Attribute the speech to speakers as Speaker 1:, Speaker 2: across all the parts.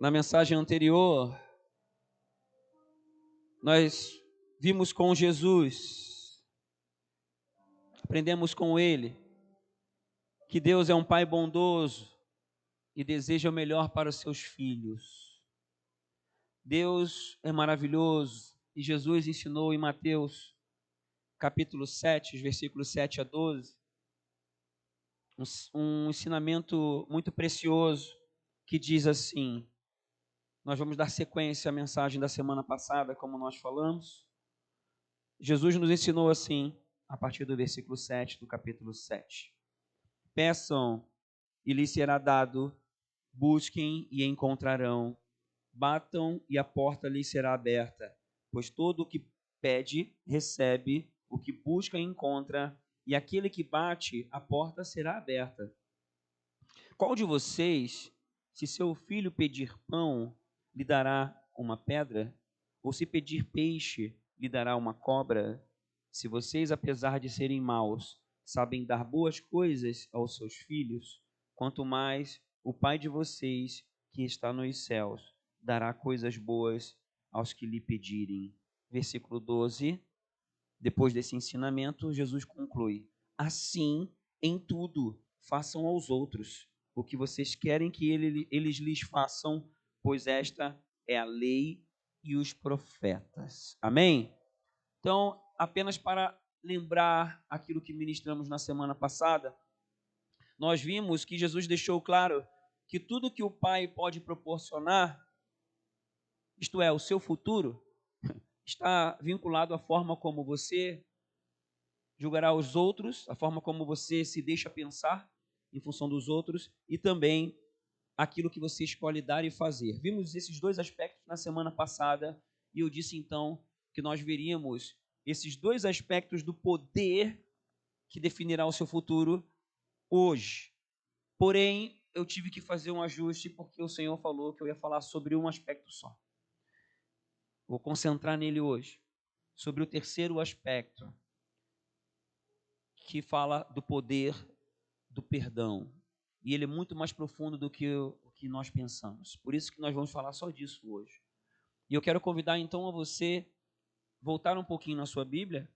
Speaker 1: Na mensagem anterior, nós vimos com Jesus, aprendemos com Ele, que Deus é um Pai bondoso e deseja o melhor para os seus filhos. Deus é maravilhoso e Jesus ensinou em Mateus, capítulo 7, versículos 7 a 12, um ensinamento muito precioso que diz assim. Nós vamos dar sequência à mensagem da semana passada, como nós falamos. Jesus nos ensinou assim, a partir do versículo 7 do capítulo 7. Peçam e lhes será dado, busquem e encontrarão, batam e a porta lhes será aberta, pois todo o que pede, recebe, o que busca, encontra, e aquele que bate, a porta será aberta. Qual de vocês, se seu filho pedir pão, lhe dará uma pedra? Ou se pedir peixe, lhe dará uma cobra? Se vocês, apesar de serem maus, sabem dar boas coisas aos seus filhos, quanto mais o Pai de vocês, que está nos céus, dará coisas boas aos que lhe pedirem. Versículo 12. Depois desse ensinamento, Jesus conclui: assim, em tudo, façam aos outros o que vocês querem que eles lhes façam, pois esta é a lei e os profetas. Amém? Então, apenas para lembrar aquilo que ministramos na semana passada, nós vimos que Jesus deixou claro que tudo que o Pai pode proporcionar, isto é, o seu futuro, está vinculado à forma como você julgará os outros, a forma como você se deixa pensar em função dos outros e também aquilo que você escolhe dar e fazer. Vimos esses dois aspectos na semana passada e eu disse então que nós veríamos esses dois aspectos do poder que definirá o seu futuro hoje. Porém, eu tive que fazer um ajuste porque o Senhor falou que eu ia falar sobre um aspecto só. Vou concentrar nele hoje, sobre o terceiro aspecto, que fala do poder do perdão. E ele é muito mais profundo do que o que nós pensamos. Por isso que nós vamos falar só disso hoje. E eu quero convidar então a você voltar um pouquinho na sua Bíblia,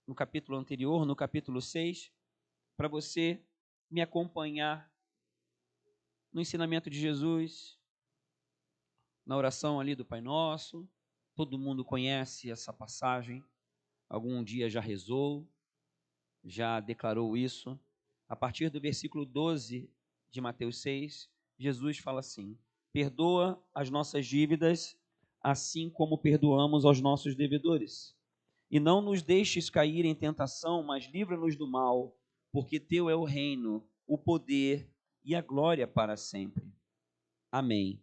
Speaker 1: no capítulo anterior, no capítulo 6, para você me acompanhar no ensinamento de Jesus, na oração ali do Pai Nosso. Todo mundo conhece essa passagem, algum dia já rezou, já declarou isso. A partir do versículo 12 de Mateus 6, Jesus fala assim: perdoa as nossas dívidas, assim como perdoamos aos nossos devedores. E não nos deixes cair em tentação, mas livra-nos do mal, porque teu é o reino, o poder e a glória para sempre. Amém.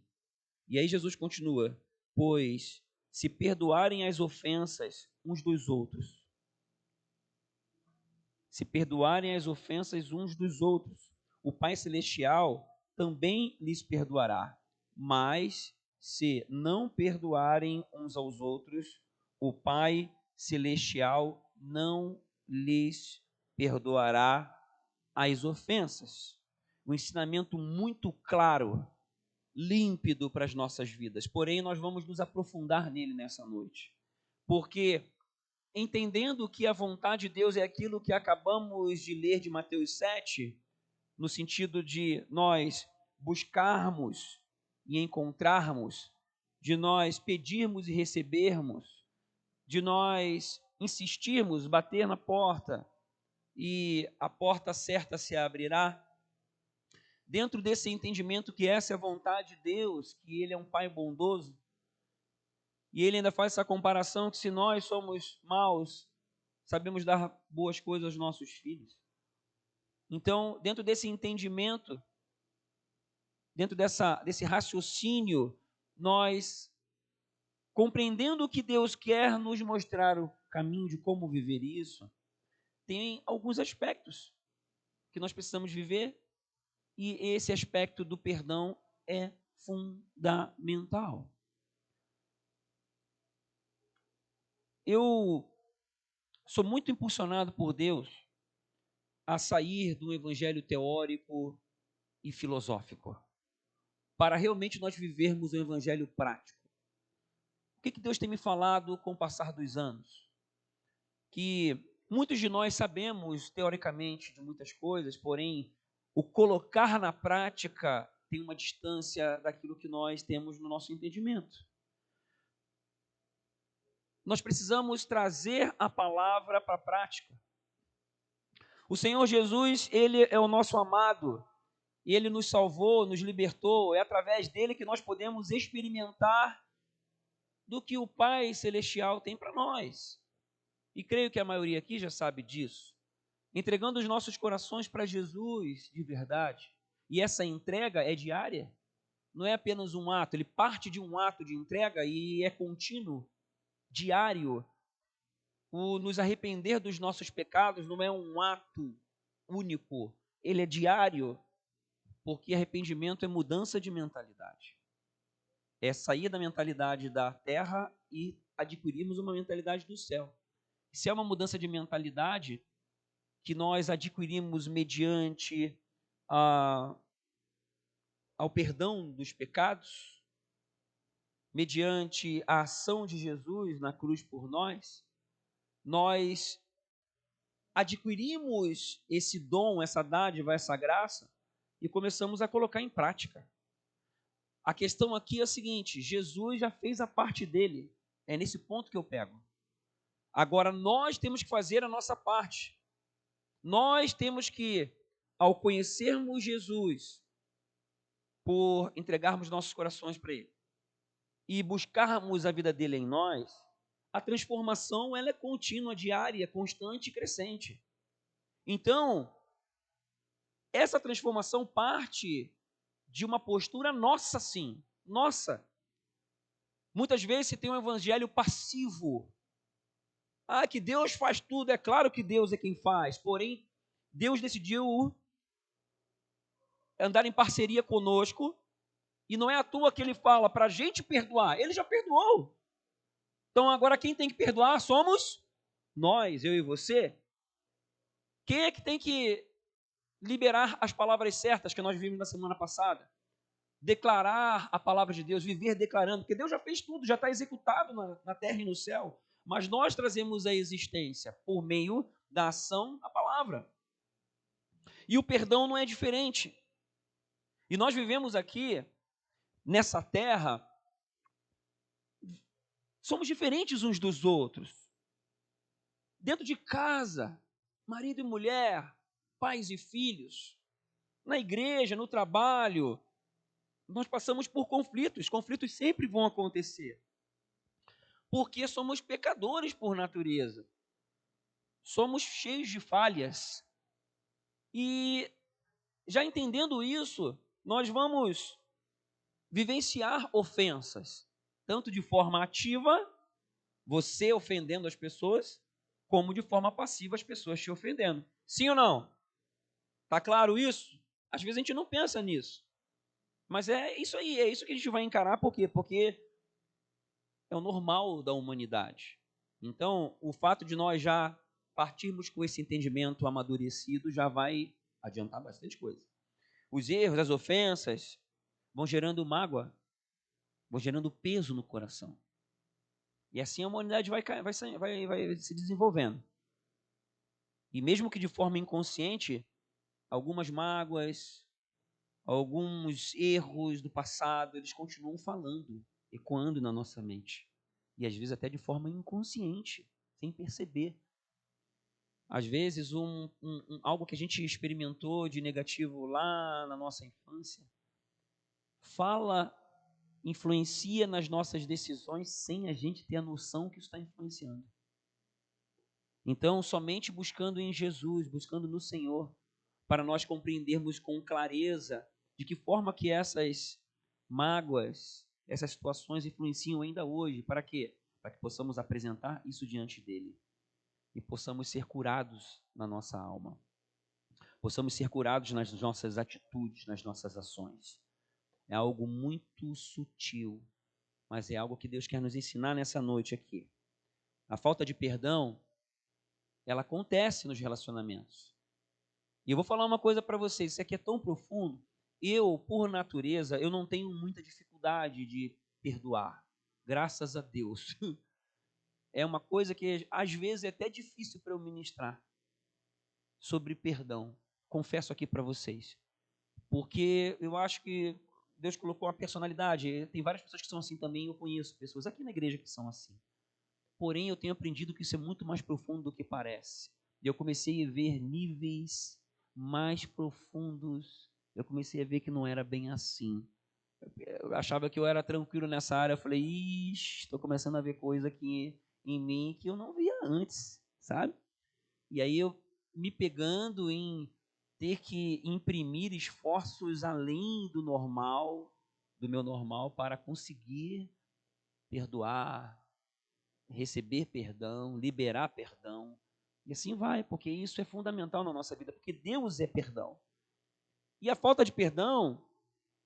Speaker 1: E aí Jesus continua: pois se perdoarem as ofensas uns dos outros, se perdoarem as ofensas uns dos outros, o Pai Celestial também lhes perdoará. Mas se não perdoarem uns aos outros, o Pai Celestial não lhes perdoará as ofensas. Um ensinamento muito claro, límpido para as nossas vidas. Porém, nós vamos nos aprofundar nele nessa noite. Porque entendendo que a vontade de Deus é aquilo que acabamos de ler de Mateus 7, no sentido de nós buscarmos e encontrarmos, de nós pedirmos e recebermos, de nós insistirmos, bater na porta e a porta certa se abrirá. Dentro desse entendimento que essa é a vontade de Deus, que Ele é um Pai bondoso, e Ele ainda faz essa comparação que se nós somos maus, sabemos dar boas coisas aos nossos filhos. Então, dentro desse entendimento, dentro desse raciocínio, nós, compreendendo que Deus quer nos mostrar o caminho de como viver isso, tem alguns aspectos que nós precisamos viver, e esse aspecto do perdão é fundamental. Eu sou muito impulsionado por Deus a sair do evangelho teórico e filosófico. para realmente nós vivermos o evangelho prático. O que Deus tem me falado com o passar dos anos? Que muitos de nós sabemos, teoricamente, de muitas coisas, porém, o colocar na prática tem uma distância daquilo que nós temos no nosso entendimento. Nós precisamos trazer a palavra para a prática. O Senhor Jesus, Ele é o nosso amado, e Ele nos salvou, nos libertou, é através dele que nós podemos experimentar do que o Pai Celestial tem para nós. E creio que a maioria aqui já sabe disso. Entregando os nossos corações para Jesus de verdade. E essa entrega é diária, não é apenas um ato, ele parte de um ato de entrega e é contínuo, diário. O nos arrepender dos nossos pecados não é um ato único, ele é diário, porque arrependimento é mudança de mentalidade. É sair da mentalidade da terra e adquirirmos uma mentalidade do céu. Se é uma mudança de mentalidade que nós adquirimos mediante ao perdão dos pecados, mediante a ação de Jesus na cruz por nós, nós adquirimos esse dom, essa dádiva, essa graça e começamos a colocar em prática. A questão aqui é a seguinte: Jesus já fez a parte dele, é nesse ponto que eu pego. Agora nós temos que fazer a nossa parte. Nós temos que, ao conhecermos Jesus, por entregarmos nossos corações para Ele e buscarmos a vida dele em nós, a transformação ela é contínua, diária, constante e crescente. Então, essa transformação parte de uma postura nossa, sim, nossa. Muitas vezes se tem um evangelho passivo. Ah, que Deus faz tudo, é claro que Deus é quem faz, porém, Deus decidiu andar em parceria conosco, e não é à toa que Ele fala para a gente perdoar, Ele já perdoou. Então agora quem tem que perdoar somos nós, eu e você. Quem é que tem que liberar as palavras certas que nós vimos na semana passada? Declarar a palavra de Deus, viver declarando, porque Deus já fez tudo, já está executado na terra e no céu, mas nós trazemos a existência por meio da ação, a palavra. E o perdão não é diferente. E nós vivemos aqui, nessa terra, somos diferentes uns dos outros. Dentro de casa, marido e mulher, pais e filhos, na igreja, no trabalho, nós passamos por conflitos. Conflitos sempre vão acontecer. Porque somos pecadores por natureza. Somos cheios de falhas. E já entendendo isso, nós vamos vivenciar ofensas, tanto de forma ativa, você ofendendo as pessoas, como de forma passiva, as pessoas te ofendendo. Sim ou não? Tá claro isso? Às vezes a gente não pensa nisso. Mas é isso aí, é isso que a gente vai encarar, por quê? Porque é o normal da humanidade. Então, o fato de nós já partirmos com esse entendimento amadurecido já vai adiantar bastante coisa. Os erros, as ofensas vão gerando mágoa, vão gerando peso no coração. E assim a humanidade vai se desenvolvendo. E mesmo que de forma inconsciente, algumas mágoas, alguns erros do passado, eles continuam falando, ecoando na nossa mente. E às vezes até de forma inconsciente, sem perceber. Às vezes algo que a gente experimentou de negativo lá na nossa infância, influencia nas nossas decisões sem a gente ter a noção que isso está influenciando. Então, somente buscando em Jesus, buscando no Senhor, para nós compreendermos com clareza de que forma que essas mágoas, essas situações influenciam ainda hoje. Para quê? Para que possamos apresentar isso diante dele e possamos ser curados na nossa alma. Possamos ser curados nas nossas atitudes, nas nossas ações. É algo muito sutil, mas é algo que Deus quer nos ensinar nessa noite aqui. A falta de perdão, ela acontece nos relacionamentos. E eu vou falar uma coisa para vocês, isso aqui é tão profundo, Eu, por natureza, eu não tenho muita dificuldade de perdoar. Graças a Deus. É uma coisa que às vezes é até difícil para eu ministrar sobre perdão. Confesso aqui para vocês. Porque eu acho que Deus colocou uma personalidade. Tem várias pessoas que são assim também, eu conheço pessoas aqui na igreja que são assim. Porém, eu tenho aprendido que isso é muito mais profundo do que parece. E eu comecei a ver níveis mais profundos. Eu comecei a ver que não era bem assim. Eu achava que eu era tranquilo nessa área. Eu falei, ixi, estou começando a ver coisa aqui em mim que eu não via antes, sabe? E aí eu me pegando em ter que imprimir esforços além do meu normal, para conseguir perdoar, receber perdão, liberar perdão. E assim vai, porque isso é fundamental na nossa vida, porque Deus é perdão. E a falta de perdão,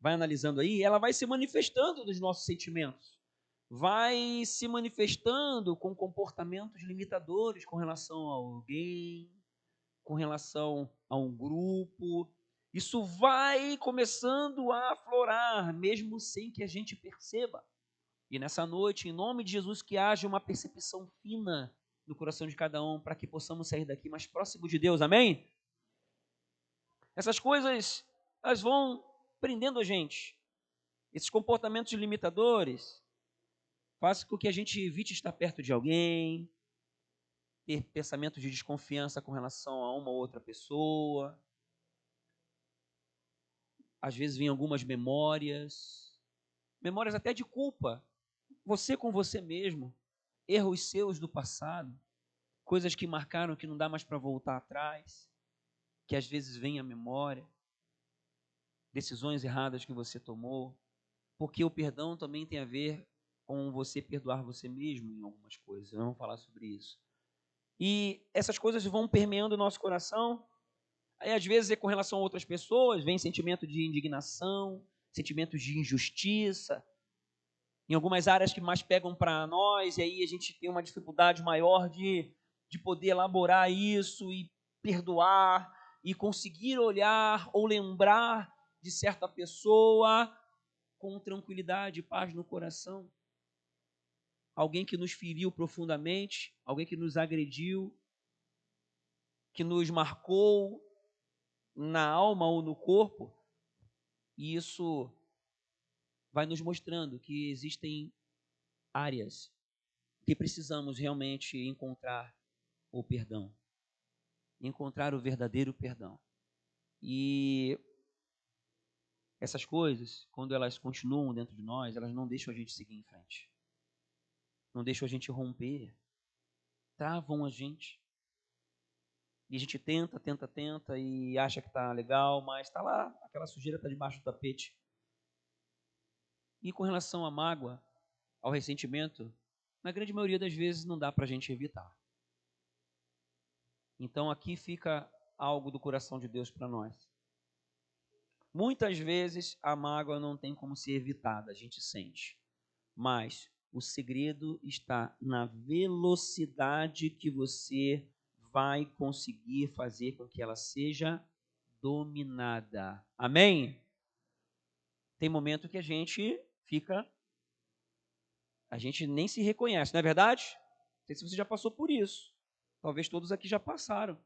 Speaker 1: vai analisando aí, ela vai se manifestando nos nossos sentimentos. Vai se manifestando com comportamentos limitadores com relação a alguém, com relação a um grupo. Isso vai começando a aflorar, mesmo sem que a gente perceba. E nessa noite, em nome de Jesus, que haja uma percepção fina no coração de cada um, para que possamos sair daqui mais próximo de Deus, amém? Essas coisas, elas vão prendendo a gente. Esses comportamentos limitadores fazem com que a gente evite estar perto de alguém, ter pensamentos de desconfiança com relação a uma ou outra pessoa. Às vezes vêm algumas memórias até de culpa, você com você mesmo, erros seus do passado, coisas que marcaram que não dá mais para voltar atrás, que às vezes vem à memória, decisões erradas que você tomou, porque o perdão também tem a ver com você perdoar você mesmo em algumas coisas. Vamos falar sobre isso. E essas coisas vão permeando o nosso coração. Aí às vezes é com relação a outras pessoas, vem sentimento de indignação, sentimentos de injustiça, em algumas áreas que mais pegam para nós, e aí a gente tem uma dificuldade maior de poder elaborar isso e perdoar, e conseguir olhar ou lembrar de certa pessoa com tranquilidade e paz no coração. Alguém que nos feriu profundamente, alguém que nos agrediu, que nos marcou na alma ou no corpo, e isso vai nos mostrando que existem áreas que precisamos realmente encontrar o perdão, encontrar o verdadeiro perdão. E essas coisas, quando elas continuam dentro de nós, elas não deixam a gente seguir em frente, não deixam a gente romper, travam a gente. E a gente tenta e acha que está legal, mas está lá, aquela sujeira está debaixo do tapete. E com relação à mágoa, ao ressentimento, na grande maioria das vezes não dá para a gente evitar. Então aqui fica algo do coração de Deus para nós. Muitas vezes a mágoa não tem como ser evitada, a gente sente. Mas o segredo está na velocidade que você vai conseguir fazer com que ela seja dominada. Amém? Tem momento que a gente nem se reconhece, não é verdade? Não sei se você já passou por isso. Talvez todos aqui já passaram.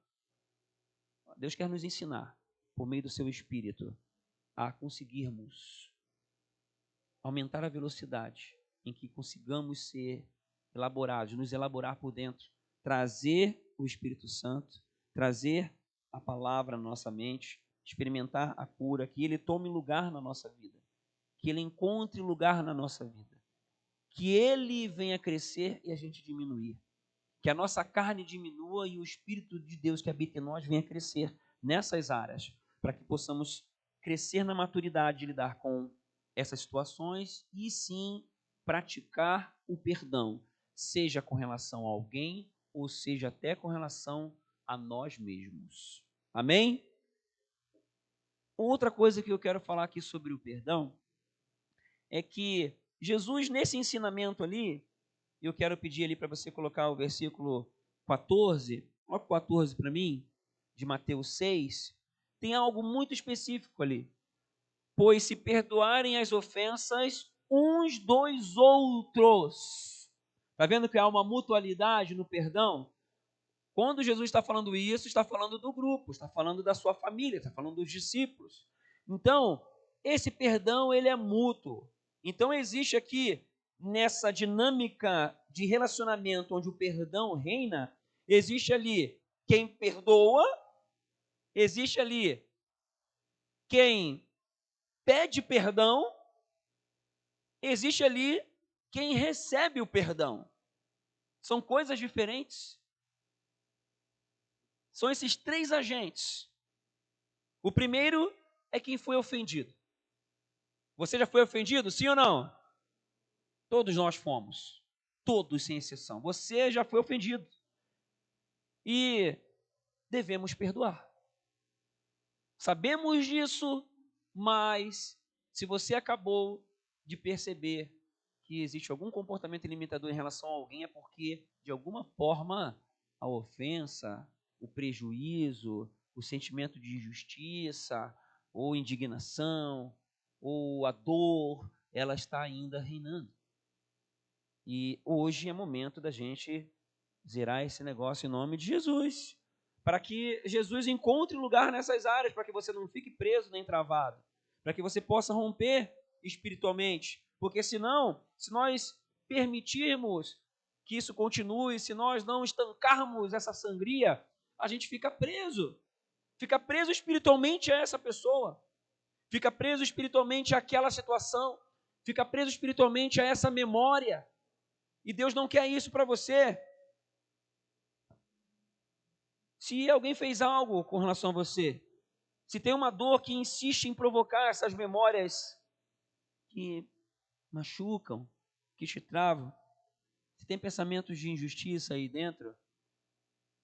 Speaker 1: Deus quer nos ensinar, por meio do seu Espírito, a conseguirmos aumentar a velocidade em que consigamos ser elaborados, nos elaborar por dentro, trazer o Espírito Santo, trazer a palavra na nossa mente, experimentar a cura, que ele tome lugar na nossa vida, que ele encontre lugar na nossa vida, que ele venha crescer e a gente diminuir, que a nossa carne diminua e o Espírito de Deus que habita em nós venha crescer nessas áreas, para que possamos crescer na maturidade de lidar com essas situações e sim praticar o perdão, seja com relação a alguém ou seja até com relação a nós mesmos. Amém? Outra coisa que eu quero falar aqui sobre o perdão é que Jesus, nesse ensinamento ali, eu quero pedir ali para você colocar o versículo 14, coloca o 14 para mim, de Mateus 6, tem algo muito específico ali. pois se perdoarem as ofensas uns dos outros. Está vendo que há uma mutualidade no perdão? Quando Jesus está falando isso, está falando do grupo, está falando da sua família, está falando dos discípulos. Então, esse perdão, ele é mútuo. Então, existe aqui, nessa dinâmica de relacionamento onde o perdão reina, existe ali quem perdoa, existe ali quem pede perdão, existe ali quem recebe o perdão. São coisas diferentes. São esses três agentes. O primeiro é quem foi ofendido. Você já foi ofendido, sim ou não? Todos nós fomos. Todos, sem exceção. Você já foi ofendido. E devemos perdoar. Sabemos disso, mas se você acabou de perceber que existe algum comportamento limitador em relação a alguém, é porque, de alguma forma, a ofensa, o prejuízo, o sentimento de injustiça, ou indignação, ou a dor, ela está ainda reinando. E hoje é momento da gente zerar esse negócio em nome de Jesus, para que Jesus encontre lugar nessas áreas, para que você não fique preso nem travado, para que você possa romper espiritualmente, porque senão, se nós permitirmos que isso continue, se nós não estancarmos essa sangria, a gente fica preso espiritualmente a essa pessoa, fica preso espiritualmente àquela situação, fica preso espiritualmente a essa memória, e Deus não quer isso para você. Se alguém fez algo com relação a você, se tem uma dor que insiste em provocar essas memórias que machucam, que te travam, se tem pensamentos de injustiça aí dentro,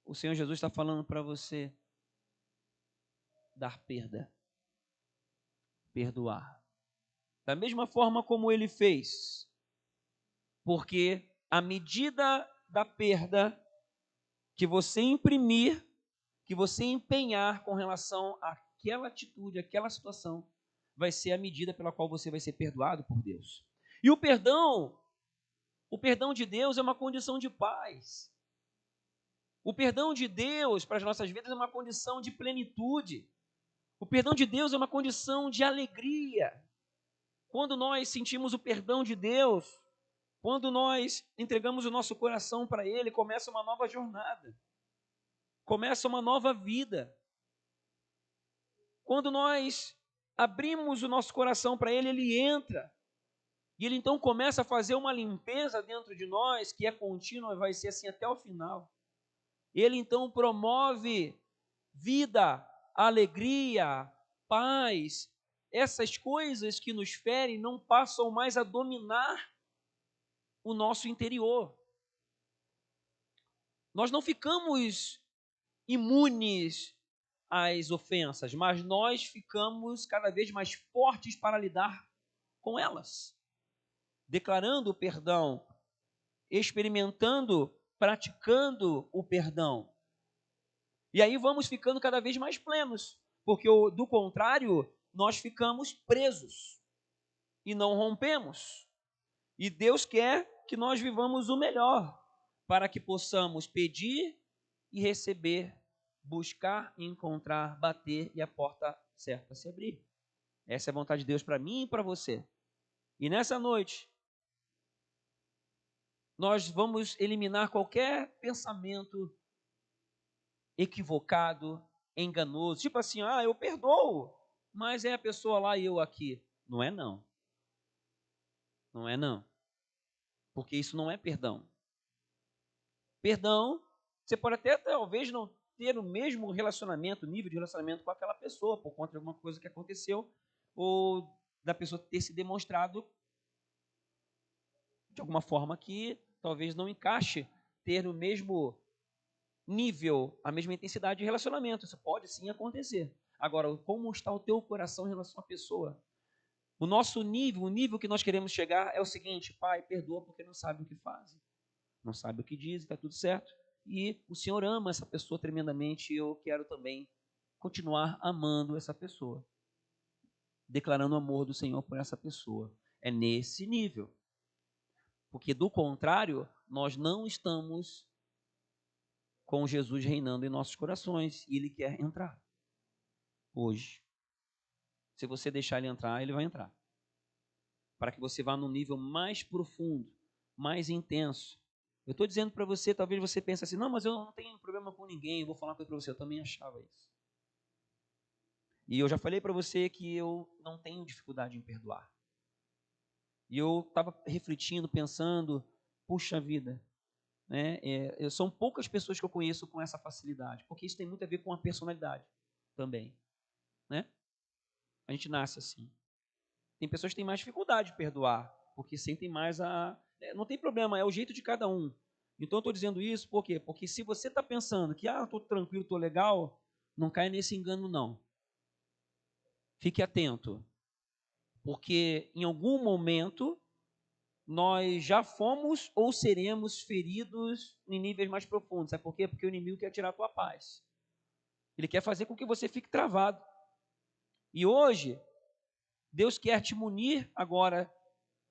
Speaker 1: o Senhor Jesus está falando para você dar perda, perdoar. Da mesma forma como ele fez, porque a medida da perda que você imprimir, que você empenhar com relação àquela atitude, àquela situação, vai ser a medida pela qual você vai ser perdoado por Deus. E o perdão de Deus é uma condição de paz. O perdão de Deus para as nossas vidas é uma condição de plenitude. O perdão de Deus é uma condição de alegria. Quando nós sentimos o perdão de Deus, quando nós entregamos o nosso coração para Ele, começa uma nova jornada. Começa uma nova vida. Quando nós abrimos o nosso coração para Ele, Ele entra. E Ele então começa a fazer uma limpeza dentro de nós, que é contínua, vai ser assim até o final. Ele então promove vida, alegria, paz. Essas coisas que nos ferem não passam mais a dominar o nosso interior. Nós não ficamos imunes às ofensas, mas nós ficamos cada vez mais fortes para lidar com elas, declarando o perdão, experimentando, praticando o perdão. E aí vamos ficando cada vez mais plenos, porque do contrário, nós ficamos presos e não rompemos. E Deus quer que nós vivamos o melhor, para que possamos pedir e receber, buscar e encontrar, bater e a porta certa se abrir. Essa é a vontade de Deus para mim e para você. E nessa noite, nós vamos eliminar qualquer pensamento equivocado, enganoso. Tipo assim, eu perdoo, mas é a pessoa lá e eu aqui. Não é não. Não é não. Porque isso não é perdão. Perdão, você pode até talvez não ter o mesmo relacionamento, nível de relacionamento com aquela pessoa, por conta de alguma coisa que aconteceu, ou da pessoa ter se demonstrado de alguma forma que talvez não encaixe ter o mesmo nível, a mesma intensidade de relacionamento. Isso pode sim acontecer. Agora, como está o teu coração em relação à pessoa? O nosso nível, o nível que nós queremos chegar é o seguinte: Pai, perdoa porque não sabe o que fazem, não sabe o que dizem, está tudo certo. E o Senhor ama essa pessoa tremendamente e eu quero também continuar amando essa pessoa. declarando o amor do Senhor por essa pessoa. É nesse nível. Porque, do contrário, nós não estamos com Jesus reinando em nossos corações. E Ele quer entrar hoje. Se você deixar Ele entrar, Ele vai entrar. Para que você vá num nível mais profundo, mais intenso. Eu estou dizendo para você, talvez você pense assim, não, mas eu não tenho problema com ninguém, eu vou falar uma coisa para você, eu também achava isso. E eu já falei para você que eu não tenho dificuldade em perdoar. E eu estava refletindo, pensando, puxa vida, né? São poucas pessoas que eu conheço com essa facilidade, porque isso tem muito a ver com a personalidade também, né? A gente nasce assim. Tem pessoas que têm mais dificuldade de perdoar, porque sentem mais não tem problema, é o jeito de cada um. Então eu estou dizendo isso por quê? Porque se você está pensando que, estou tranquilo, estou legal, não cai nesse engano não. Fique atento, porque em algum momento nós já fomos ou seremos feridos em níveis mais profundos. Sabe por quê? Porque o inimigo quer tirar a tua paz. Ele quer fazer com que você fique travado. E hoje, Deus quer te munir agora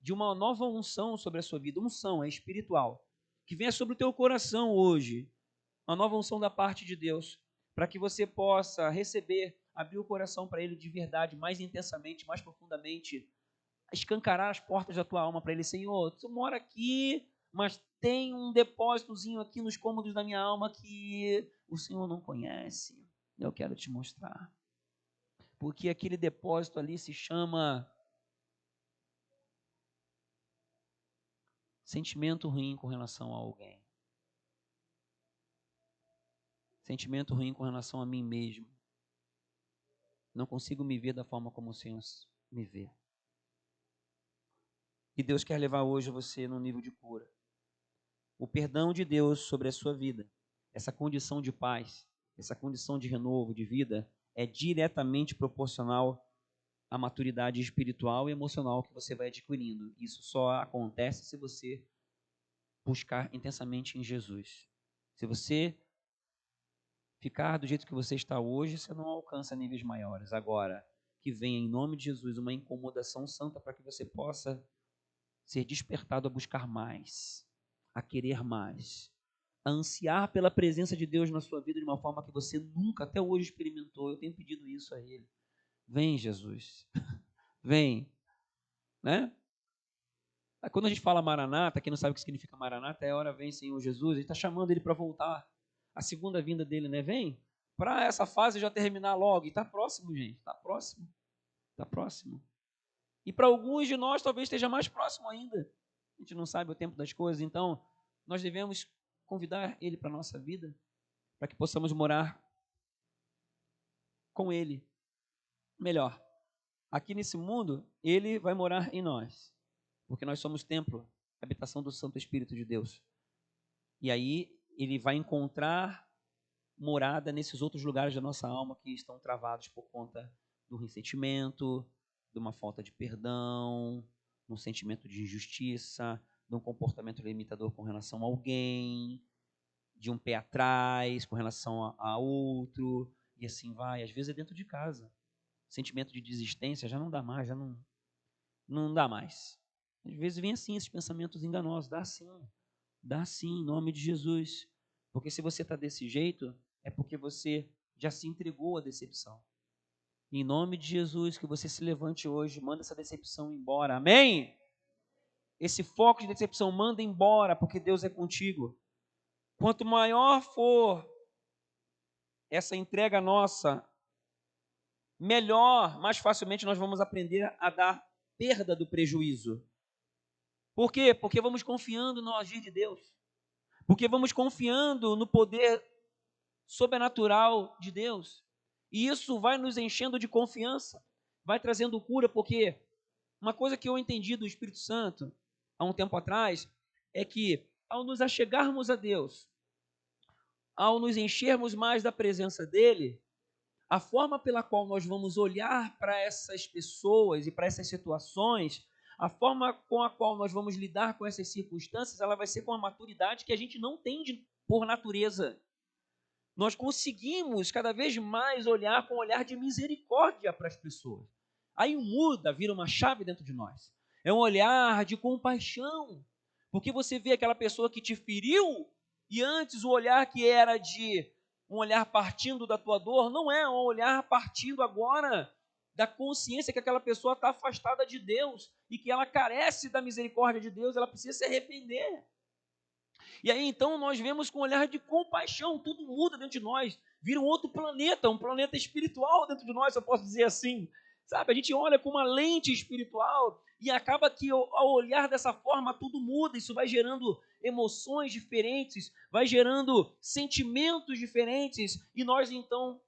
Speaker 1: de uma nova unção sobre a sua vida. Unção é espiritual. Que venha sobre o teu coração hoje. Uma nova unção da parte de Deus. Para que você possa receber, abrir o coração para Ele de verdade, mais intensamente, mais profundamente. Escancarar as portas da tua alma para Ele. Senhor, tu mora aqui, mas tem um depósitozinho aqui nos cômodos da minha alma que o Senhor não conhece. Eu quero te mostrar. Porque aquele depósito ali se chama sentimento ruim com relação a alguém. Sentimento ruim com relação a mim mesmo. Não consigo me ver da forma como o Senhor me vê. E Deus quer levar hoje você num nível de cura. O perdão de Deus sobre a sua vida, essa condição de paz, essa condição de renovo, de vida, é diretamente proporcional à maturidade espiritual e emocional que você vai adquirindo. Isso só acontece se você buscar intensamente em Jesus. Se você ficar do jeito que você está hoje, você não alcança níveis maiores. Agora, que venha em nome de Jesus uma incomodação santa para que você possa ser despertado a buscar mais, a querer mais, a ansiar pela presença de Deus na sua vida de uma forma que você nunca até hoje experimentou. Eu tenho pedido isso a Ele. Vem, Jesus. Vem. Né? Quando a gente fala Maranata, quem não sabe o que significa Maranata, é hora vem, Senhor Jesus. A gente está chamando Ele para voltar. A segunda vinda dele, né? Vem para essa fase já terminar logo. E está próximo, gente. Está próximo. Está próximo. E para alguns de nós talvez esteja mais próximo ainda. A gente não sabe o tempo das coisas. Então, nós devemos convidar Ele para a nossa vida, para que possamos morar com Ele. Melhor, aqui nesse mundo, Ele vai morar em nós, porque nós somos templo, habitação do Santo Espírito de Deus. E aí, Ele vai encontrar morada nesses outros lugares da nossa alma que estão travados por conta do ressentimento, de uma falta de perdão, de um sentimento de injustiça, de um comportamento limitador com relação a alguém, de um pé atrás com relação a outro, e assim vai. Às vezes é dentro de casa. Sentimento de desistência já não dá mais, já não dá mais. Às vezes vem assim esses pensamentos enganosos. Dá sim, em nome de Jesus. Porque se você está desse jeito, é porque você já se entregou à decepção. Em nome de Jesus, que você se levante hoje, manda essa decepção embora. Amém? Esse foco de decepção, manda embora, porque Deus é contigo. Quanto maior for essa entrega nossa, melhor, mais facilmente nós vamos aprender a dar perda do prejuízo. Por quê? Porque vamos confiando no agir de Deus. Porque vamos confiando no poder sobrenatural de Deus. E isso vai nos enchendo de confiança, vai trazendo cura, porque uma coisa que eu entendi do Espírito Santo há um tempo atrás é que ao nos achegarmos a Deus, ao nos enchermos mais da presença dEle, a forma pela qual nós vamos olhar para essas pessoas e para essas situações, a forma com a qual nós vamos lidar com essas circunstâncias, ela vai ser com a maturidade que a gente não tem por natureza. Nós conseguimos cada vez mais olhar com um olhar de misericórdia para as pessoas. Aí muda, vira uma chave dentro de nós. É um olhar de compaixão, porque você vê aquela pessoa que te feriu, e antes o olhar que era de um olhar partindo da tua dor, não é um olhar partindo agora da consciência que aquela pessoa está afastada de Deus e que ela carece da misericórdia de Deus, ela precisa se arrepender. E aí então nós vemos com um olhar de compaixão, tudo muda dentro de nós, vira um outro planeta, um planeta espiritual dentro de nós, eu posso dizer assim. Sabe, a gente olha com uma lente espiritual e acaba que ao olhar dessa forma tudo muda, isso vai gerando emoções diferentes, vai gerando sentimentos diferentes e nós então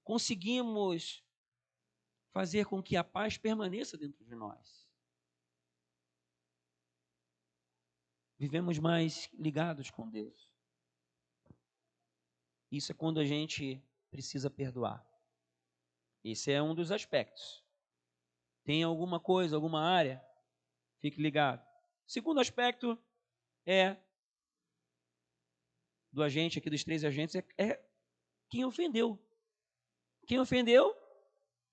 Speaker 1: conseguimos fazer com que a paz permaneça dentro de nós. Vivemos mais ligados com Deus. Isso é quando a gente precisa perdoar. Esse é um dos aspectos. Tem alguma coisa, alguma área? Fique ligado. Segundo aspecto é do agente aqui, dos 3 agentes, é quem ofendeu. Quem ofendeu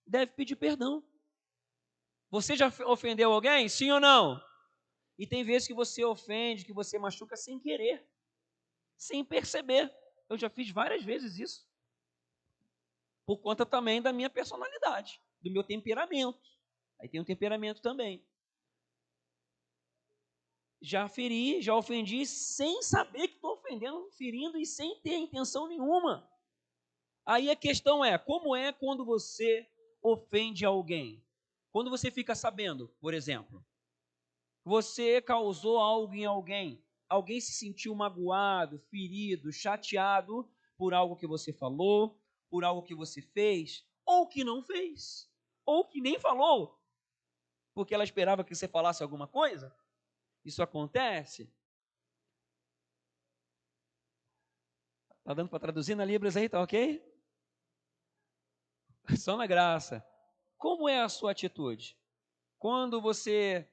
Speaker 1: deve pedir perdão. Você já ofendeu alguém? Sim ou não? E tem vezes que você ofende, que você machuca sem querer, sem perceber. Eu já fiz várias vezes isso. Por conta também da minha personalidade, do meu temperamento. Aí tem um temperamento também. Já feri, já ofendi sem saber que estou ofendendo, ferindo e sem ter intenção nenhuma. Aí a questão é, como é quando você ofende alguém? Quando você fica sabendo, por exemplo, você causou algo em alguém, alguém se sentiu magoado, ferido, chateado por algo que você falou, por algo que você fez, ou que não fez, ou que nem falou, porque ela esperava que você falasse alguma coisa. Isso acontece. Tá dando para traduzir na Libras aí, tá ok? Só na graça. Como é a sua atitude? Quando você,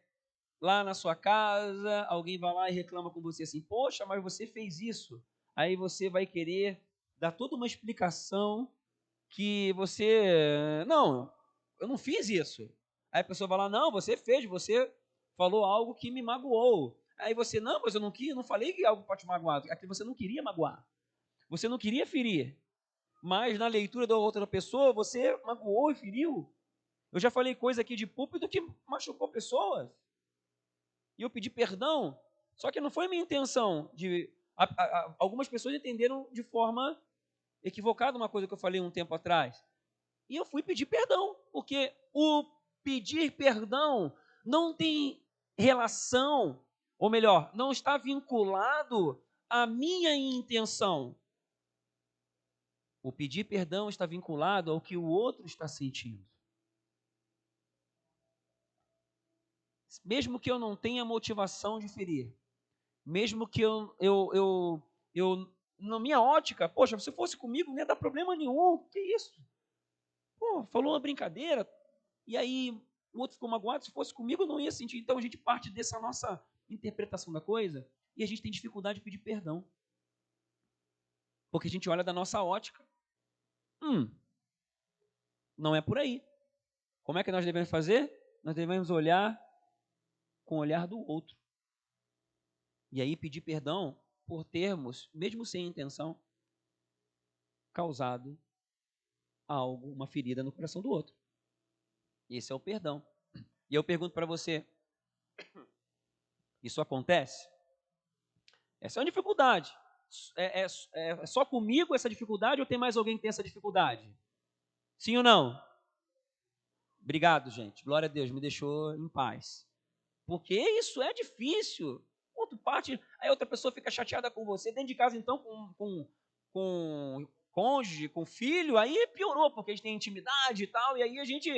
Speaker 1: lá na sua casa, alguém vai lá e reclama com você assim, poxa, mas você fez isso. Aí você vai querer dar toda uma explicação que você, não, eu não fiz isso. Aí a pessoa vai lá, não, você fez, você falou algo que me magoou. Aí você, não, mas eu não falei que algo pode te magoar. Aqui você não queria magoar. Você não queria ferir. Mas na leitura da outra pessoa, você magoou e feriu. Eu já falei coisa aqui de púlpito que machucou pessoas. E eu pedi perdão. Só que não foi minha intenção. Algumas pessoas entenderam de forma equivocada uma coisa que eu falei um tempo atrás. E eu fui pedir perdão. Porque o pedir perdão não tem relação, ou melhor, não está vinculado à minha intenção. O pedir perdão está vinculado ao que o outro está sentindo. Mesmo que eu não tenha motivação de ferir, mesmo que eu na minha ótica, poxa, se fosse comigo não ia dar problema nenhum, que isso? Pô, falou uma brincadeira, e aí o outro ficou magoado, se fosse comigo eu não ia sentir. Então a gente parte dessa nossa interpretação da coisa e a gente tem dificuldade de pedir perdão. Porque a gente olha da nossa ótica. Não é por aí. Como é que nós devemos fazer? Nós devemos olhar com o olhar do outro. E aí pedir perdão por termos, mesmo sem intenção, causado algo, uma ferida no coração do outro. Esse é o perdão. E eu pergunto para você, isso acontece? Essa é uma dificuldade. É só comigo essa dificuldade ou tem mais alguém que tem essa dificuldade? Sim ou não? Obrigado, gente. Glória a Deus, me deixou em paz. Porque isso é difícil. Outro parte, aí outra pessoa fica chateada com você. Dentro de casa, então, com cônjuge, com filho, aí piorou, porque a gente tem intimidade e tal, e aí a gente,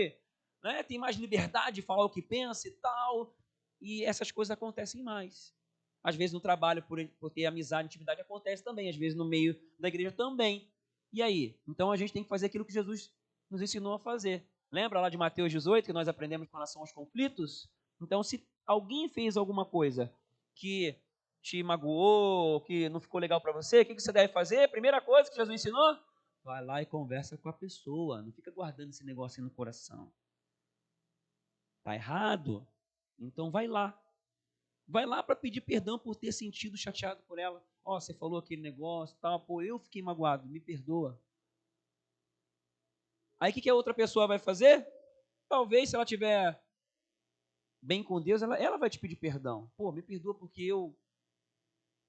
Speaker 1: né, tem mais liberdade de falar o que pensa e tal, e essas coisas acontecem mais. Às vezes no trabalho, por ter amizade, intimidade, acontece também, às vezes no meio da igreja também. E aí? Então a gente tem que fazer aquilo que Jesus nos ensinou a fazer. Lembra lá de Mateus 18, que nós aprendemos com relação aos conflitos? Então, se alguém fez alguma coisa que te magoou, que não ficou legal para você, o que você deve fazer? Primeira coisa que Jesus ensinou, vai lá e conversa com a pessoa, não fica guardando esse negócio aí no coração. Está errado. Então vai lá. Vai lá para pedir perdão por ter sentido chateado por ela. Ó, você falou aquele negócio, tal, pô, eu fiquei magoado, me perdoa. Aí o que a outra pessoa vai fazer? Talvez, se ela tiver bem com Deus, ela vai te pedir perdão. Pô, me perdoa porque eu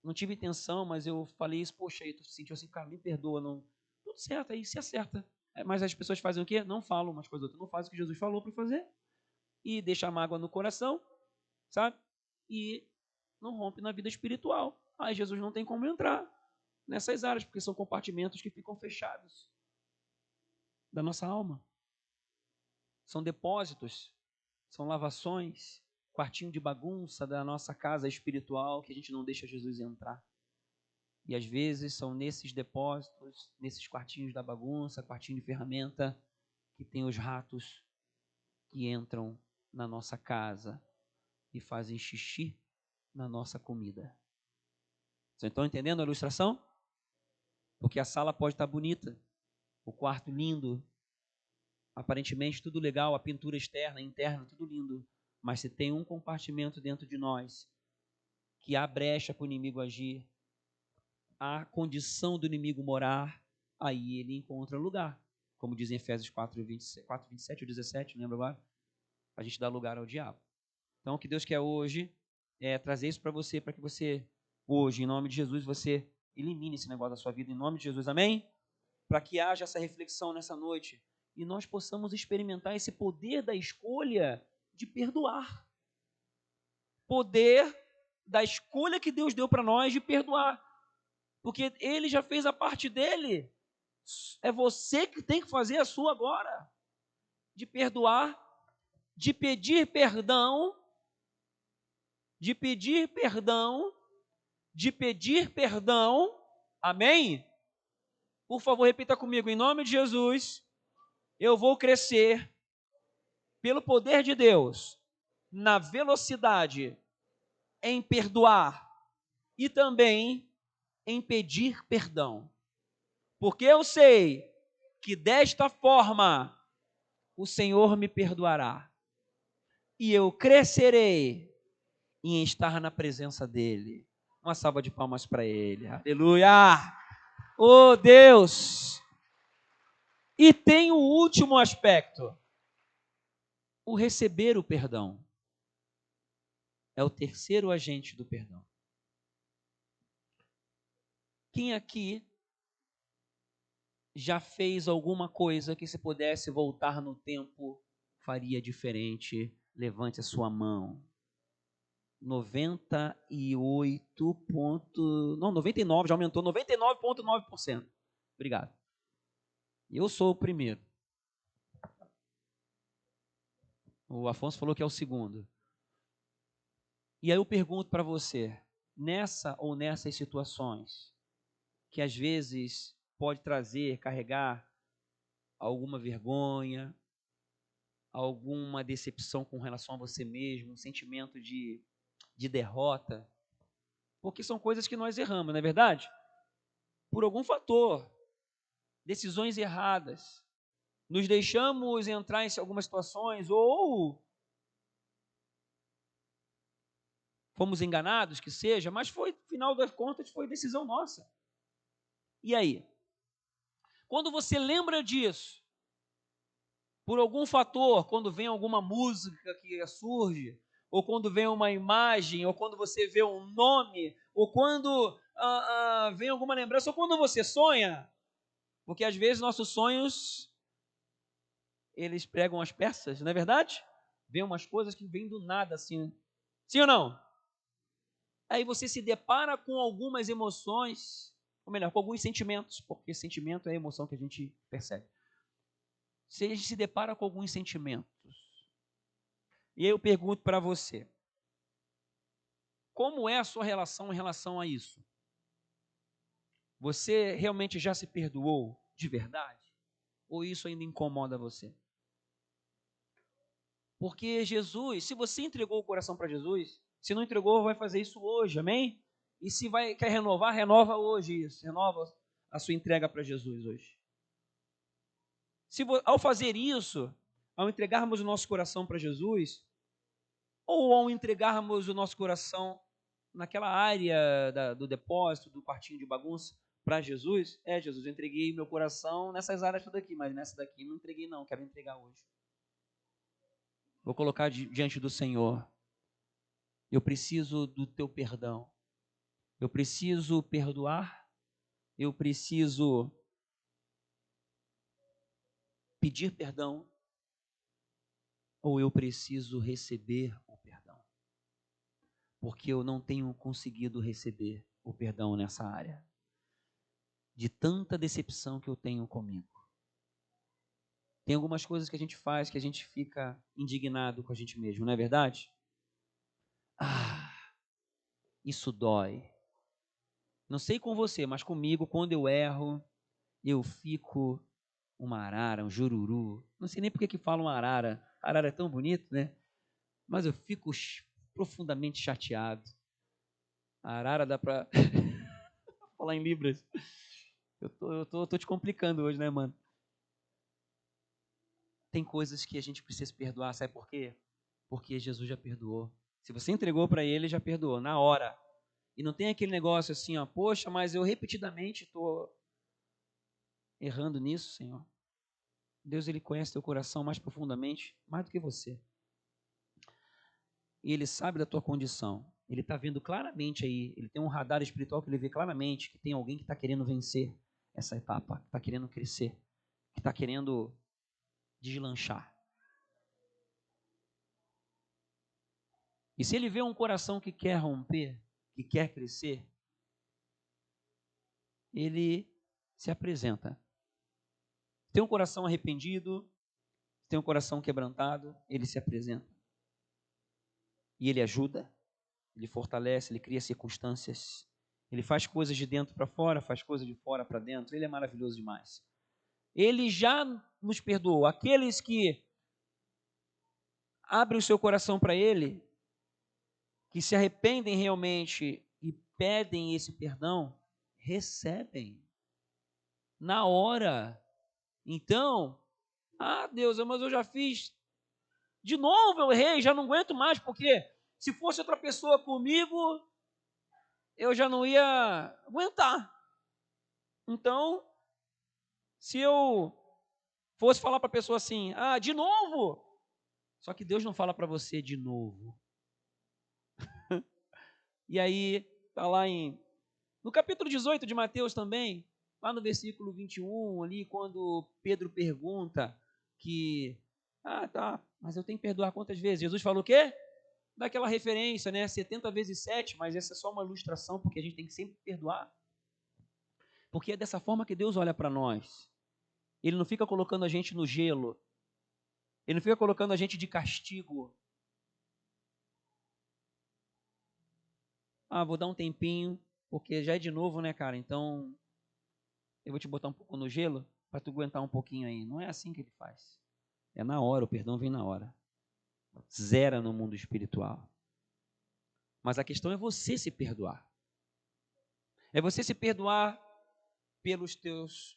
Speaker 1: não tive intenção, mas eu falei isso, poxa, aí tu se sentiu assim, cara, me perdoa, não. Tudo certo, aí se acerta. Mas as pessoas fazem o quê? Não falam umas coisas outras, não fazem o que Jesus falou para fazer. E deixa a mágoa no coração, sabe? E não rompe na vida espiritual. Aí Jesus não tem como entrar nessas áreas, porque são compartimentos que ficam fechados da nossa alma. São depósitos, são lavações, quartinho de bagunça da nossa casa espiritual que a gente não deixa Jesus entrar. E às vezes são nesses depósitos, nesses quartinhos da bagunça, quartinho de ferramenta, que tem os ratos que entram na nossa casa e fazem xixi na nossa comida. Vocês estão entendendo a ilustração? Porque a sala pode estar bonita, o quarto lindo, aparentemente tudo legal, a pintura externa, interna, tudo lindo. Mas se tem um compartimento dentro de nós que há brecha para o inimigo agir, há condição do inimigo morar, aí ele encontra lugar. Como diz em Efésios 4, 27 ou 17, não lembro agora. A gente dá lugar ao diabo. Então o que Deus quer hoje é trazer isso para você, para que você, hoje, em nome de Jesus, você elimine esse negócio da sua vida, em nome de Jesus, amém? Para que haja essa reflexão nessa noite e nós possamos experimentar esse poder da escolha de perdoar. Poder da escolha que Deus deu para nós de perdoar. Porque Ele já fez a parte dele. É você que tem que fazer a sua agora. De perdoar, de pedir perdão, de pedir perdão, de pedir perdão. Amém? Por favor, repita comigo, em nome de Jesus, eu vou crescer pelo poder de Deus na velocidade em perdoar e também em pedir perdão. Porque eu sei que desta forma o Senhor me perdoará e eu crescerei em estar na presença dEle. Uma salva de palmas para Ele. Aleluia! Oh Deus! E tem o último aspecto. O receber o perdão. É o terceiro agente do perdão. Quem aqui já fez alguma coisa que, se pudesse voltar no tempo, faria diferente? Levante a sua mão. 99, já aumentou, 99,9%. Obrigado. Eu sou o primeiro. O Afonso falou que é o segundo. E aí eu pergunto para você, nessa ou nessas situações, que às vezes pode trazer, carregar alguma vergonha, alguma decepção com relação a você mesmo, um sentimento de derrota, porque são coisas que nós erramos, não é verdade? Por algum fator, decisões erradas, nos deixamos entrar em algumas situações ou fomos enganados, que seja, mas foi, no final das contas, foi decisão nossa. E aí? Quando você lembra disso, por algum fator, quando vem alguma música que surge, ou quando vem uma imagem, ou quando você vê um nome, ou quando vem alguma lembrança, ou quando você sonha, porque às vezes nossos sonhos, eles pregam as peças, não é verdade? Vem umas coisas que vêm do nada, assim. Sim ou não? Aí você se depara com algumas emoções, ou melhor, com alguns sentimentos, porque sentimento é a emoção que a gente percebe. Você se depara com alguns sentimentos. E aí eu pergunto para você, como é a sua relação em relação a isso? Você realmente já se perdoou de verdade? Ou isso ainda incomoda você? Porque Jesus, se você entregou o coração para Jesus, se não entregou, vai fazer isso hoje, amém? E se quer renovar, renova hoje isso, renova a sua entrega para Jesus hoje. Ao fazer isso, ao entregarmos o nosso coração para Jesus, Ou ao entregarmos o nosso coração naquela área do depósito, do quartinho de bagunça, para Jesus, Jesus, eu entreguei meu coração nessas áreas todas aqui, mas nessa daqui não entreguei não, quero entregar hoje. Vou colocar diante do Senhor. Eu preciso do teu perdão. Eu preciso perdoar. Eu preciso pedir perdão. Ou eu preciso receber o perdão. Porque eu não tenho conseguido receber o perdão nessa área. De tanta decepção que eu tenho comigo. Tem algumas coisas que a gente faz que a gente fica indignado com a gente mesmo, não é verdade? Isso dói. Não sei com você, mas comigo, quando eu erro, eu fico uma arara, um jururu. Não sei nem por que falam arara. Arara é tão bonito, né? Mas eu fico profundamente chateado. A arara dá para falar em libras. Eu tô te complicando hoje, né, mano? Tem coisas que a gente precisa perdoar, sabe por quê? Porque Jesus já perdoou. Se você entregou para ele, já perdoou, na hora. E não tem aquele negócio assim, ó, poxa, mas eu repetidamente estou errando nisso, Senhor. Deus, ele conhece teu coração mais profundamente, mais do que você. E ele sabe da tua condição. Ele está vendo claramente aí, ele tem um radar espiritual que ele vê claramente que tem alguém que está querendo vencer essa etapa, que está querendo crescer, que está querendo deslanchar. E se ele vê um coração que quer romper, que quer crescer, ele se apresenta. Tem um coração arrependido, tem um coração quebrantado, ele se apresenta. E ele ajuda, ele fortalece, ele cria circunstâncias. Ele faz coisas de dentro para fora, faz coisas de fora para dentro. Ele é maravilhoso demais. Ele já nos perdoou. Aqueles que abrem o seu coração para ele, que se arrependem realmente e pedem esse perdão, recebem na hora. Então, Deus, mas eu já fiz de novo, eu errei, já não aguento mais, porque se fosse outra pessoa comigo, eu já não ia aguentar. Então, se eu fosse falar para a pessoa assim, de novo, só que Deus não fala para você de novo. E aí, está lá no capítulo 18 de Mateus também, lá no versículo 21, ali, quando Pedro pergunta que, tá, mas eu tenho que perdoar quantas vezes? Jesus falou o quê? Daquela referência, né, 70 vezes 7, mas essa é só uma ilustração, porque a gente tem que sempre perdoar. Porque é dessa forma que Deus olha para nós. Ele não fica colocando a gente no gelo. Ele não fica colocando a gente de castigo. Vou dar um tempinho, porque já é de novo, né, cara? Então, eu vou te botar um pouco no gelo para tu aguentar um pouquinho aí. Não é assim que ele faz. É na hora, o perdão vem na hora. Zera no mundo espiritual. Mas a questão é você se perdoar. É você se perdoar pelos teus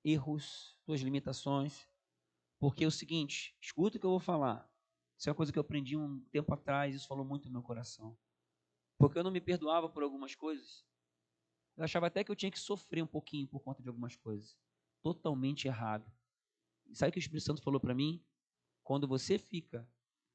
Speaker 1: erros, tuas limitações. Porque é o seguinte, escuta o que eu vou falar. Isso é uma coisa que eu aprendi um tempo atrás, isso falou muito no meu coração. Porque eu não me perdoava por algumas coisas. Eu achava até que eu tinha que sofrer um pouquinho por conta de algumas coisas. Totalmente errado. E sabe o que o Espírito Santo falou para mim? Quando você fica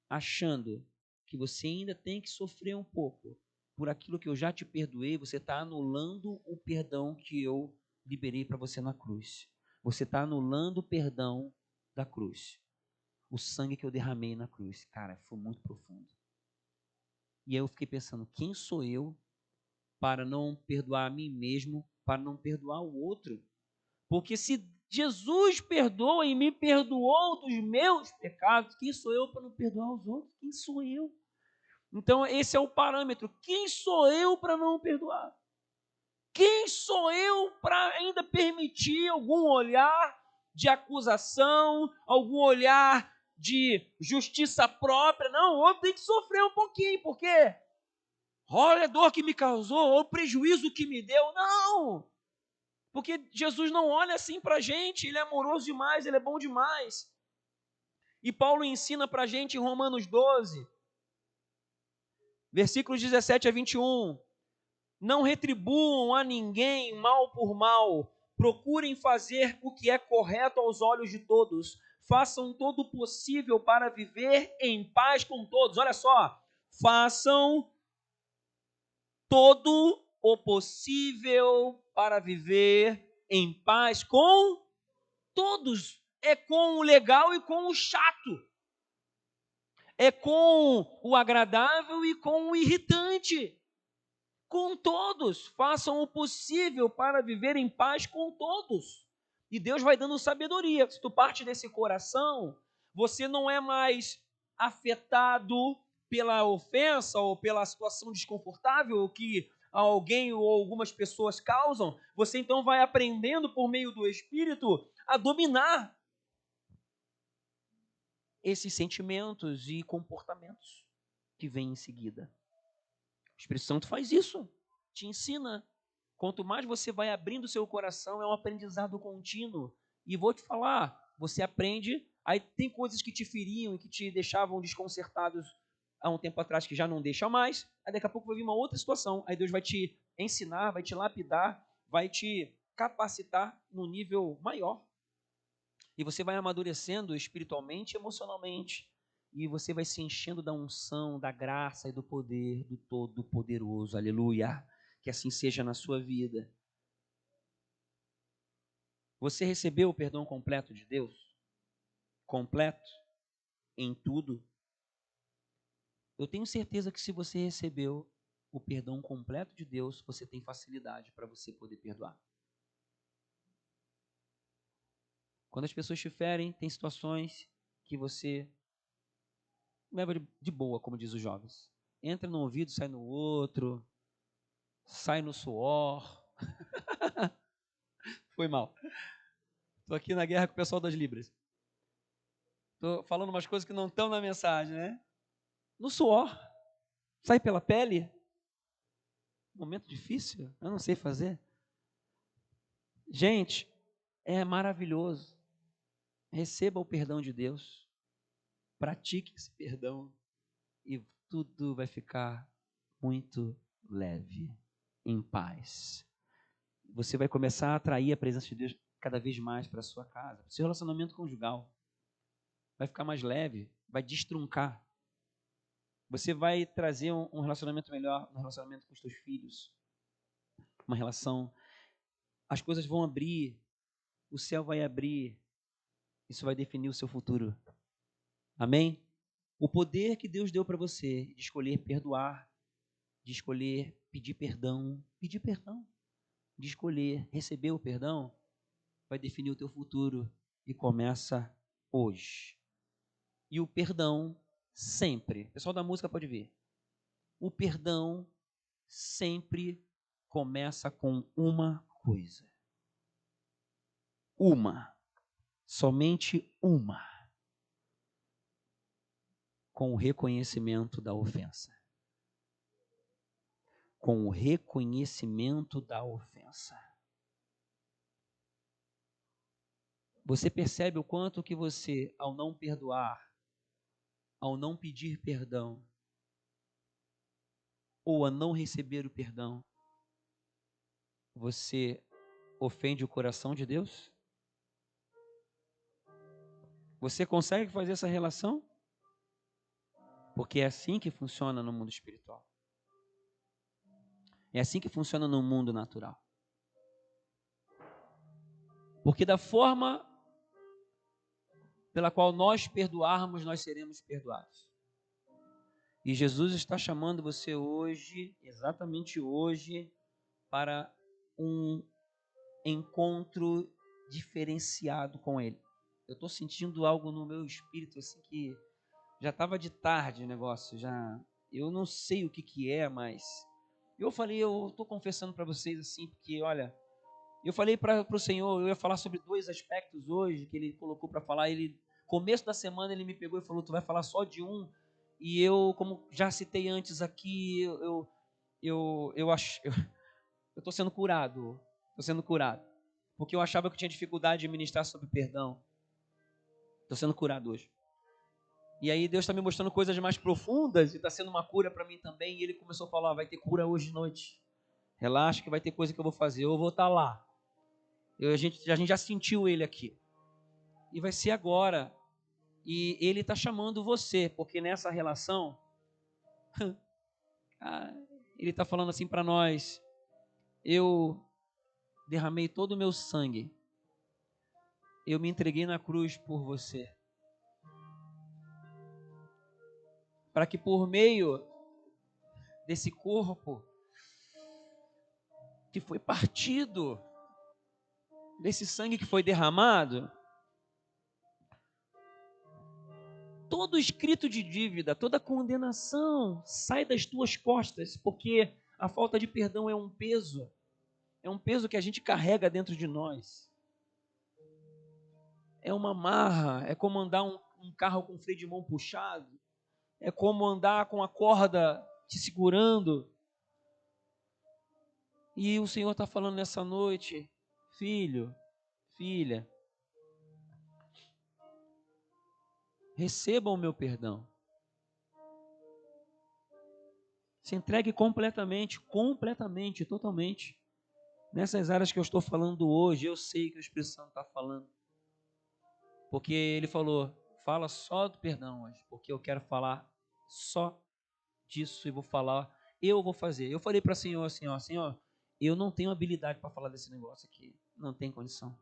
Speaker 1: achando que você ainda tem que sofrer um pouco por aquilo que eu já te perdoei, você está anulando o perdão que eu liberei para você na cruz. Você está anulando o perdão da cruz. O sangue que eu derramei na cruz. Cara, foi muito profundo. E aí eu fiquei pensando, quem sou eu para não perdoar a mim mesmo, para não perdoar o outro? Porque se Jesus perdoa e me perdoou dos meus pecados, quem sou eu para não perdoar os outros? Quem sou eu? Então esse é o parâmetro. Quem sou eu para não perdoar? Quem sou eu para ainda permitir algum olhar de acusação, algum olhar de justiça própria? Não, eu tenho que sofrer um pouquinho, porque olha a dor que me causou, ou o prejuízo que me deu. Não! Porque Jesus não olha assim para a gente, Ele é amoroso demais, Ele é bom demais. E Paulo ensina para a gente em Romanos 12, versículos 17 a 21. Não retribuam a ninguém mal por mal. Procurem fazer o que é correto aos olhos de todos. Façam todo o possível para viver em paz com todos. Olha só. Façam todo o possível para viver em paz com todos. É com o legal e com o chato. É com o agradável e com o irritante. Com todos, façam o possível para viver em paz com todos. E Deus vai dando sabedoria. Se tu parte desse coração, você não é mais afetado pela ofensa ou pela situação desconfortável que alguém ou algumas pessoas causam. Você então vai aprendendo por meio do Espírito a dominar esses sentimentos e comportamentos que vêm em seguida. O Espírito Santo faz isso, te ensina. Quanto mais você vai abrindo o seu coração, é um aprendizado contínuo. E vou te falar, você aprende, aí tem coisas que te feriam e que te deixavam desconcertados há um tempo atrás que já não deixa mais, aí daqui a pouco vai vir uma outra situação, aí Deus vai te ensinar, vai te lapidar, vai te capacitar num nível maior. E você vai amadurecendo espiritualmente e emocionalmente. E você vai se enchendo da unção, da graça e do poder do Todo-Poderoso. Aleluia. Que assim seja na sua vida. Você recebeu o perdão completo de Deus? Completo? Em tudo? Eu tenho certeza que se você recebeu o perdão completo de Deus, você tem facilidade para você poder perdoar. Quando as pessoas te ferem, tem situações que você leva de boa, como diz os jovens. Entra no ouvido, sai no outro, sai no suor. Foi mal. Estou aqui na guerra com o pessoal das Libras. Estou falando umas coisas que não estão na mensagem, né? No suor. Sai pela pele. Momento difícil, eu não sei fazer. Gente, é maravilhoso. Receba o perdão de Deus. Pratique esse perdão. E tudo vai ficar muito leve, em paz. Você vai começar a atrair a presença de Deus cada vez mais para a sua casa. Seu relacionamento conjugal vai ficar mais leve, vai destruncar. Você vai trazer um relacionamento melhor, um relacionamento com os seus filhos. Uma relação. As coisas vão abrir, o céu vai abrir. Isso vai definir o seu futuro. Amém? O poder que Deus deu para você de escolher perdoar, de escolher pedir perdão, de escolher receber o perdão, vai definir o teu futuro e começa hoje. E o perdão sempre, o pessoal da música pode ver, o perdão sempre começa com uma coisa. Somente uma. Com o reconhecimento da ofensa. Com o reconhecimento da ofensa. Você percebe o quanto que você, ao não perdoar, ao não pedir perdão, ou a não receber o perdão, você ofende o coração de Deus? Você consegue fazer essa relação? Porque é assim que funciona no mundo espiritual. É assim que funciona no mundo natural. Porque da forma pela qual nós perdoarmos, nós seremos perdoados. E Jesus está chamando você hoje, exatamente hoje, para um encontro diferenciado com Ele. Eu estou sentindo algo no meu espírito, assim, que já estava de tarde o negócio, eu não sei o que é, mas eu estou confessando para vocês assim, porque olha, eu falei para o Senhor, eu ia falar sobre 2 aspectos hoje, que Ele colocou para falar, começo da semana Ele me pegou e falou, tu vai falar só de um, e eu, como já citei antes aqui, eu estou sendo curado, porque eu achava que eu tinha dificuldade de ministrar sobre perdão, estou sendo curado hoje. E aí Deus está me mostrando coisas mais profundas e está sendo uma cura para mim também. E Ele começou a falar, vai ter cura hoje de noite. Relaxa que vai ter coisa que eu vou fazer. Eu vou estar lá. A gente já sentiu Ele aqui. E vai ser agora. E Ele está chamando você, porque nessa relação, Ele está falando assim para nós, eu derramei todo o meu sangue. Eu me entreguei na cruz por você. Para que por meio desse corpo que foi partido, desse sangue que foi derramado, todo escrito de dívida, toda condenação sai das tuas costas, porque a falta de perdão é um peso que a gente carrega dentro de nós. É uma marra, é como andar um carro com freio de mão puxado, é como andar com a corda te segurando. E o Senhor está falando nessa noite, filho, filha, receba o meu perdão. Se entregue completamente, totalmente. Nessas áreas que eu estou falando hoje, eu sei que o Espírito Santo está falando. Porque ele falou, fala só do perdão hoje, porque eu quero falar só disso e eu vou fazer. Eu falei para o Senhor assim, ó, Senhor, eu não tenho habilidade para falar desse negócio aqui, não tem condição.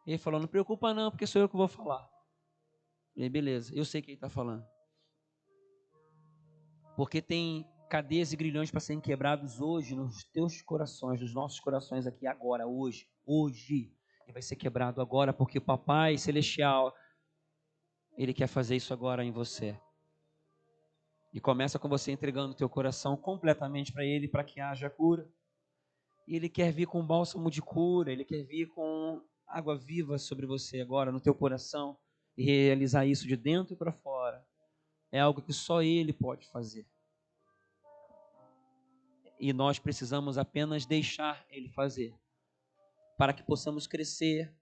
Speaker 1: Ele falou, não preocupa não, porque sou eu que vou falar. E beleza, eu sei que ele está falando. Porque tem cadeias e grilhões para serem quebrados hoje nos teus corações, nos nossos corações aqui agora, hoje. E vai ser quebrado agora, porque o Papai Celestial, Ele quer fazer isso agora em você. E começa com você entregando o teu coração completamente para Ele, para que haja cura. E Ele quer vir com bálsamo de cura, Ele quer vir com água viva sobre você agora, no teu coração, e realizar isso de dentro para fora. É algo que só Ele pode fazer. E nós precisamos apenas deixar Ele fazer, para que possamos crescer,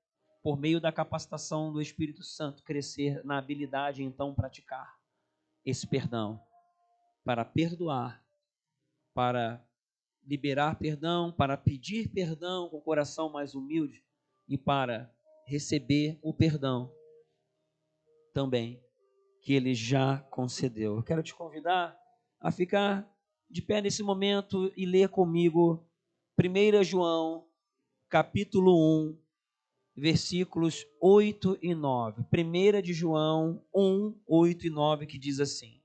Speaker 1: por meio da capacitação do Espírito Santo, crescer na habilidade, então, praticar esse perdão, para perdoar, para liberar perdão, para pedir perdão com o coração mais humilde e para receber o perdão também que Ele já concedeu. Eu quero te convidar a ficar de pé nesse momento e ler comigo 1 João, capítulo 1, versículos 8 e 9. 1 de João 1, 8 e 9, que diz assim: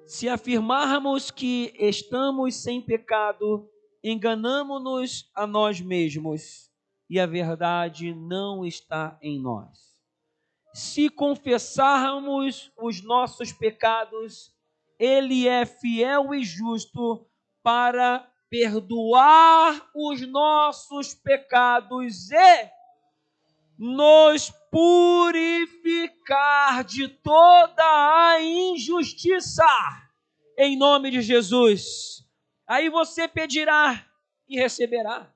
Speaker 1: se afirmarmos que estamos sem pecado, enganamo-nos a nós mesmos e a verdade não está em nós. Se confessarmos os nossos pecados, Ele é fiel e justo para perdoar os nossos pecados e nos purificar de toda a injustiça, em nome de Jesus. Aí você pedirá e receberá.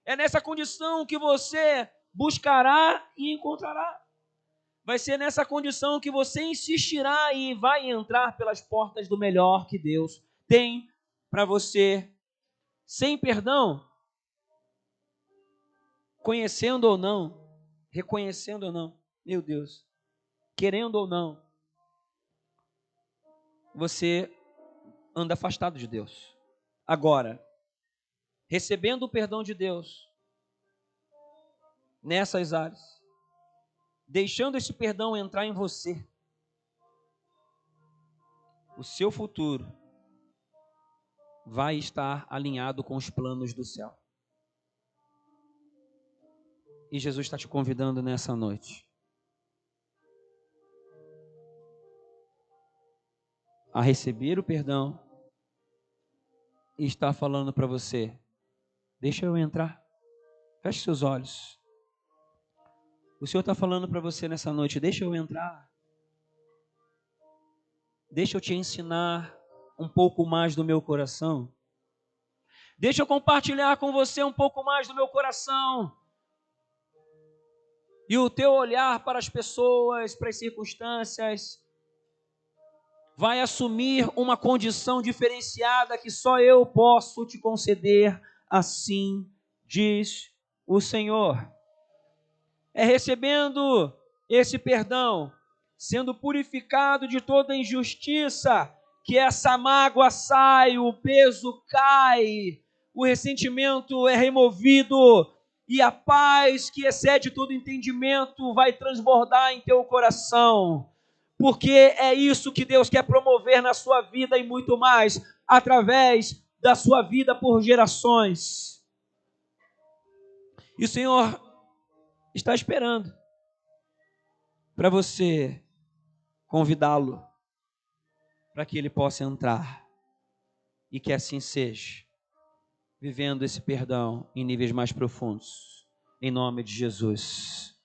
Speaker 1: É nessa condição que você buscará e encontrará. Vai ser nessa condição que você insistirá e vai entrar pelas portas do melhor que Deus tem para você. Sem perdão, conhecendo ou não, reconhecendo ou não, meu Deus, querendo ou não, você anda afastado de Deus. Agora, recebendo o perdão de Deus nessas áreas, deixando esse perdão entrar em você, o seu futuro vai estar alinhado com os planos do céu. E Jesus está te convidando nessa noite a receber o perdão e está falando para você, deixa eu entrar, feche seus olhos. O Senhor está falando para você nessa noite, deixa eu entrar, deixa eu te ensinar um pouco mais do meu coração, deixa eu compartilhar com você um pouco mais do meu coração. E o teu olhar para as pessoas, para as circunstâncias, vai assumir uma condição diferenciada que só eu posso te conceder, assim diz o Senhor. É recebendo esse perdão, sendo purificado de toda injustiça, que essa mágoa sai, o peso cai, o ressentimento é removido e a paz que excede todo entendimento vai transbordar em teu coração. Porque é isso que Deus quer promover na sua vida e muito mais, através da sua vida por gerações. E o Senhor está esperando para você convidá-lo, para que ele possa entrar. E que assim seja, vivendo esse perdão em níveis mais profundos. Em nome de Jesus.